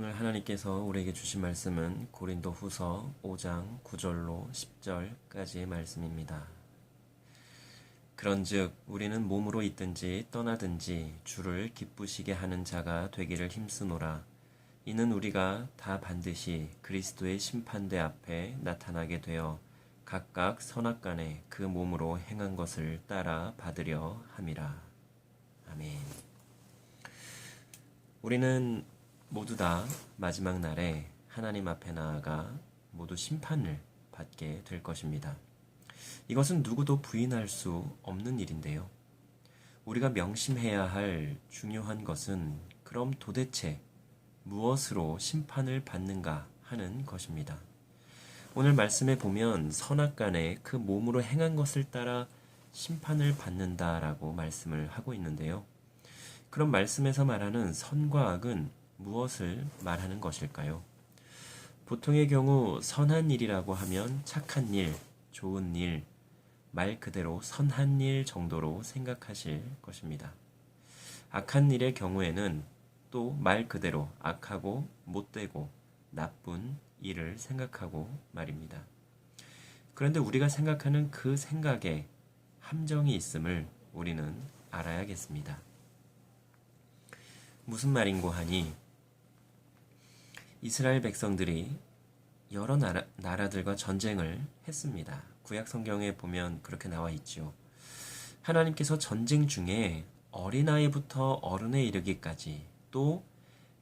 오늘 하나님께서 우리에게 주신 말씀은 고린도 후서 5장 9절로 10절까지의 말씀입니다. 그런즉 우리는 몸으로 있든지 떠나든지 주를 기쁘시게 하는 자가 되기를 힘쓰노라. 이는 우리가 다 반드시 그리스도의 심판대 앞에 나타나게 되어 각각 선악간에 그 몸으로 행한 것을 따라 받으려 함이라. 아멘. 우리는 모두 다 마지막 날에 하나님 앞에 나아가 모두 심판을 받게 될 것입니다. 이것은 누구도 부인할 수 없는 일인데요. 우리가 명심해야 할 중요한 것은 그럼 도대체 무엇으로 심판을 받는가 하는 것입니다. 오늘 말씀에 보면 선악간에 그 몸으로 행한 것을 따라 심판을 받는다라고 말씀을 하고 있는데요. 그런 말씀에서 말하는 선과 악은 무엇을 말하는 것일까요? 보통의 경우 선한 일이라고 하면 착한 일, 좋은 일, 말 그대로 선한 일 정도로 생각하실 것입니다. 악한 일의 경우에는 또 말 그대로 악하고 못되고 나쁜 일을 생각하고 말입니다. 그런데 우리가 생각하는 그 생각에 함정이 있음을 우리는 알아야겠습니다. 무슨 말인고 하니 이스라엘 백성들이 여러 나라들과 전쟁을 했습니다. 구약 성경에 보면 그렇게 나와 있죠. 하나님께서 전쟁 중에 어린아이부터 어른에 이르기까지 또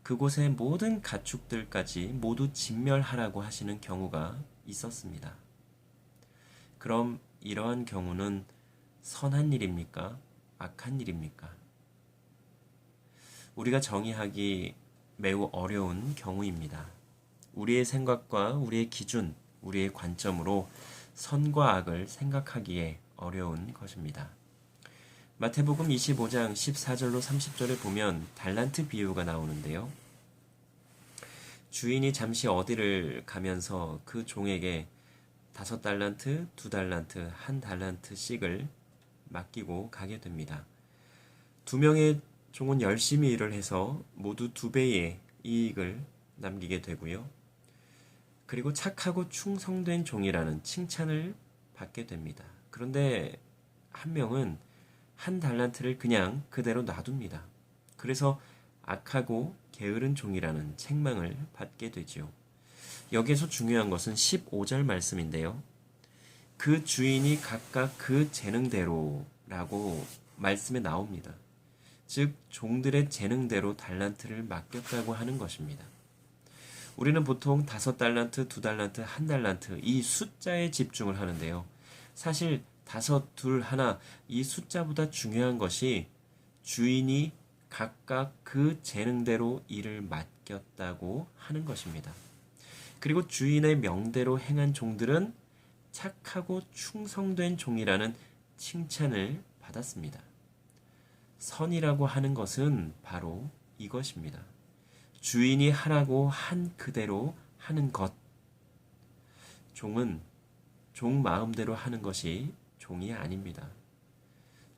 그곳의 모든 가축들까지 모두 진멸하라고 하시는 경우가 있었습니다. 그럼 이러한 경우는 선한 일입니까? 악한 일입니까? 우리가 정의하기 매우 어려운 경우입니다. 우리의 생각과 우리의 기준, 우리의 관점으로 선과 악을 생각하기에 어려운 것입니다. 마태복음 25장 14절로 30절에 보면 달란트 비유가 나오는데요. 주인이 잠시 어디를 가면서 그 종에게 5달란트, 2달란트, 1달란트씩을 맡기고 가게 됩니다. 2명의 종은 열심히 일을 해서 모두 2배의 이익을 남기게 되고요. 그리고 착하고 충성된 종이라는 칭찬을 받게 됩니다. 그런데 한 명은 1달란트를 그냥 그대로 놔둡니다. 그래서 악하고 게으른 종이라는 책망을 받게 되죠. 여기에서 중요한 것은 15절 말씀인데요. 그 주인이 각각 그 재능대로라고 말씀에 나옵니다. 즉 종들의 재능대로 달란트를 맡겼다고 하는 것입니다. 우리는 보통 5달란트, 2달란트, 1달란트 이 숫자에 집중을 하는데요. 사실 5, 2, 1 이 숫자보다 중요한 것이 주인이 각각 그 재능대로 일을 맡겼다고 하는 것입니다. 그리고 주인의 명대로 행한 종들은 착하고 충성된 종이라는 칭찬을 받았습니다. 선이라고 하는 것은 바로 이것입니다. 주인이 하라고 한 그대로 하는 것. 종은 종 마음대로 하는 것이 종이 아닙니다.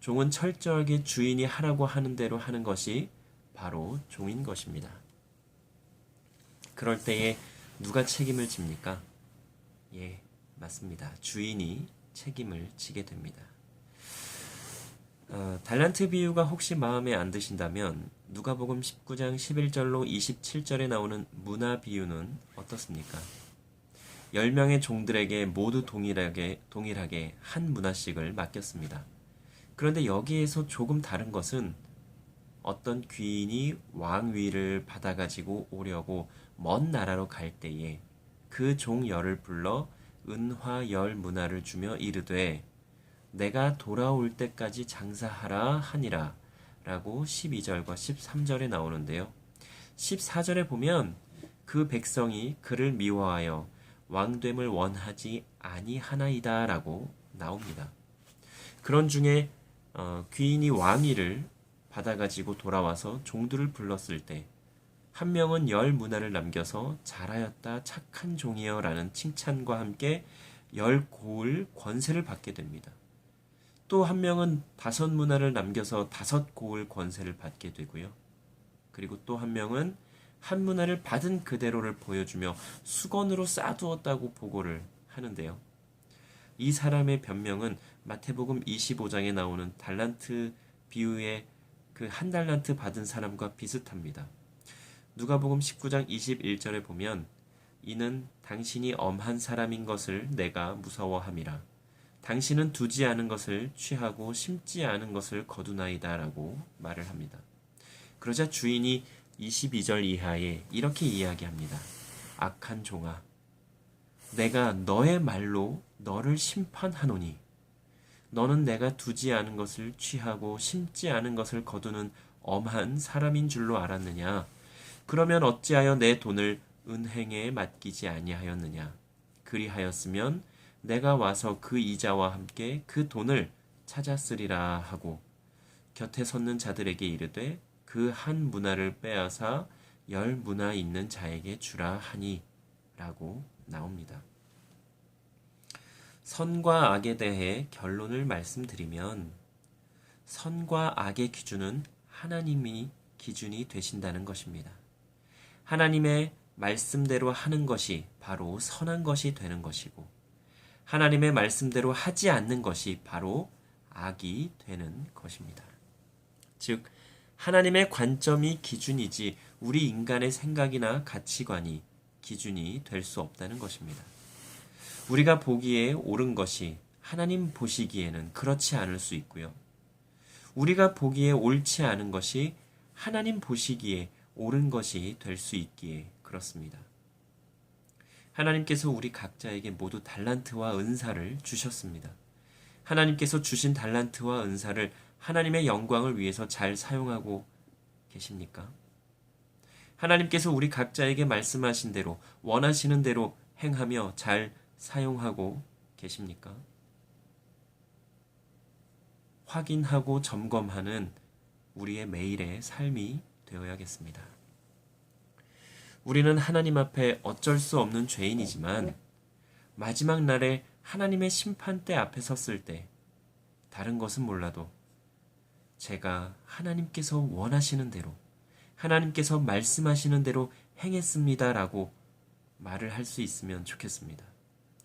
종은 철저하게 주인이 하라고 하는 대로 하는 것이 바로 종인 것입니다. 그럴 때에 누가 책임을 집니까? 예, 맞습니다. 주인이 책임을 지게 됩니다. 달란트 비유가 혹시 마음에 안 드신다면 누가복음 19장 11절로 27절에 나오는 문화 비유는 어떻습니까? 10명의 종들에게 모두 동일하게 한 문화씩을 맡겼습니다. 그런데 여기에서 조금 다른 것은 어떤 귀인이 왕위를 받아가지고 오려고 먼 나라로 갈 때에 그 종 열을 불러 은화 10문화를 주며 이르되 내가 돌아올 때까지 장사하라 하니라 라고 12절과 13절에 나오는데요. 14절에 보면 그 백성이 그를 미워하여 왕됨을 원하지 아니하나이다 라고 나옵니다. 그런 중에 귀인이 왕위를 받아가지고 돌아와서 종들을 불렀을 때 한 명은 10문화를 남겨서 잘하였다 착한 종이여 라는 칭찬과 함께 10고을 권세를 받게 됩니다. 또 한 명은 5문화를 남겨서 5고을 권세를 받게 되고요. 그리고 또 한 명은 한 문화를 받은 그대로를 보여주며 수건으로 싸두었다고 보고를 하는데요. 이 사람의 변명은 마태복음 25장에 나오는 달란트 비유의 그 한 달란트 받은 사람과 비슷합니다. 누가복음 19장 21절에 보면 이는 당신이 엄한 사람인 것을 내가 무서워함이라. 당신은 두지 않은 것을 취하고 심지 않은 것을 거두나이다 라고 말을 합니다. 그러자 주인이 22절 이하에 이렇게 이야기합니다. 악한 종아, 내가 너의 말로 너를 심판하노니 너는 내가 두지 않은 것을 취하고 심지 않은 것을 거두는 엄한 사람인 줄로 알았느냐? 그러면 어찌하여 내 돈을 은행에 맡기지 아니하였느냐? 그리하였으면 내가 와서 그 이자와 함께 그 돈을 찾았으리라 하고 곁에 섰는 자들에게 이르되 그 한 문화를 빼앗아 10문화 있는 자에게 주라 하니 라고 나옵니다. 선과 악에 대해 결론을 말씀드리면 선과 악의 기준은 하나님이 기준이 되신다는 것입니다. 하나님의 말씀대로 하는 것이 바로 선한 것이 되는 것이고 하나님의 말씀대로 하지 않는 것이 바로 악이 되는 것입니다. 즉 하나님의 관점이 기준이지 우리 인간의 생각이나 가치관이 기준이 될 수 없다는 것입니다. 우리가 보기에 옳은 것이 하나님 보시기에는 그렇지 않을 수 있고요. 우리가 보기에 옳지 않은 것이 하나님 보시기에 옳은 것이 될 수 있기에 그렇습니다. 하나님께서 우리 각자에게 모두 달란트와 은사를 주셨습니다. 하나님께서 주신 달란트와 은사를 하나님의 영광을 위해서 잘 사용하고 계십니까? 하나님께서 우리 각자에게 말씀하신 대로 원하시는 대로 행하며 잘 사용하고 계십니까? 확인하고 점검하는 우리의 매일의 삶이 되어야겠습니다. 우리는 하나님 앞에 어쩔 수 없는 죄인이지만 마지막 날에 하나님의 심판대 앞에 섰을 때 다른 것은 몰라도 제가 하나님께서 원하시는 대로 하나님께서 말씀하시는 대로 행했습니다라고 말을 할 수 있으면 좋겠습니다.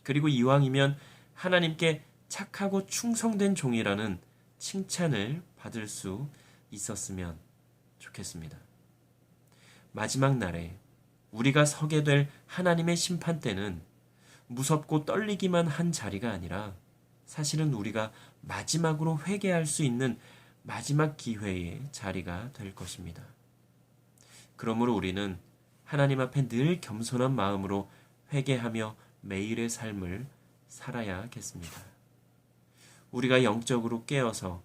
그리고 이왕이면 하나님께 착하고 충성된 종이라는 칭찬을 받을 수 있었으면 좋겠습니다. 마지막 날에 우리가 서게 될 하나님의 심판 때는 무섭고 떨리기만 한 자리가 아니라 사실은 우리가 마지막으로 회개할 수 있는 마지막 기회의 자리가 될 것입니다. 그러므로 우리는 하나님 앞에 늘 겸손한 마음으로 회개하며 매일의 삶을 살아야겠습니다. 우리가 영적으로 깨어서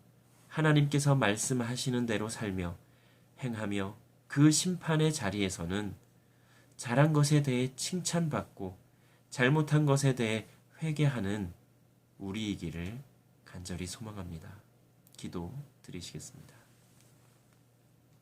하나님께서 말씀하시는 대로 살며 행하며 그 심판의 자리에서는 잘한 것에 대해 칭찬받고 잘못한 것에 대해 회개하는 우리이기를 간절히 소망합니다. 기도 드리시겠습니다.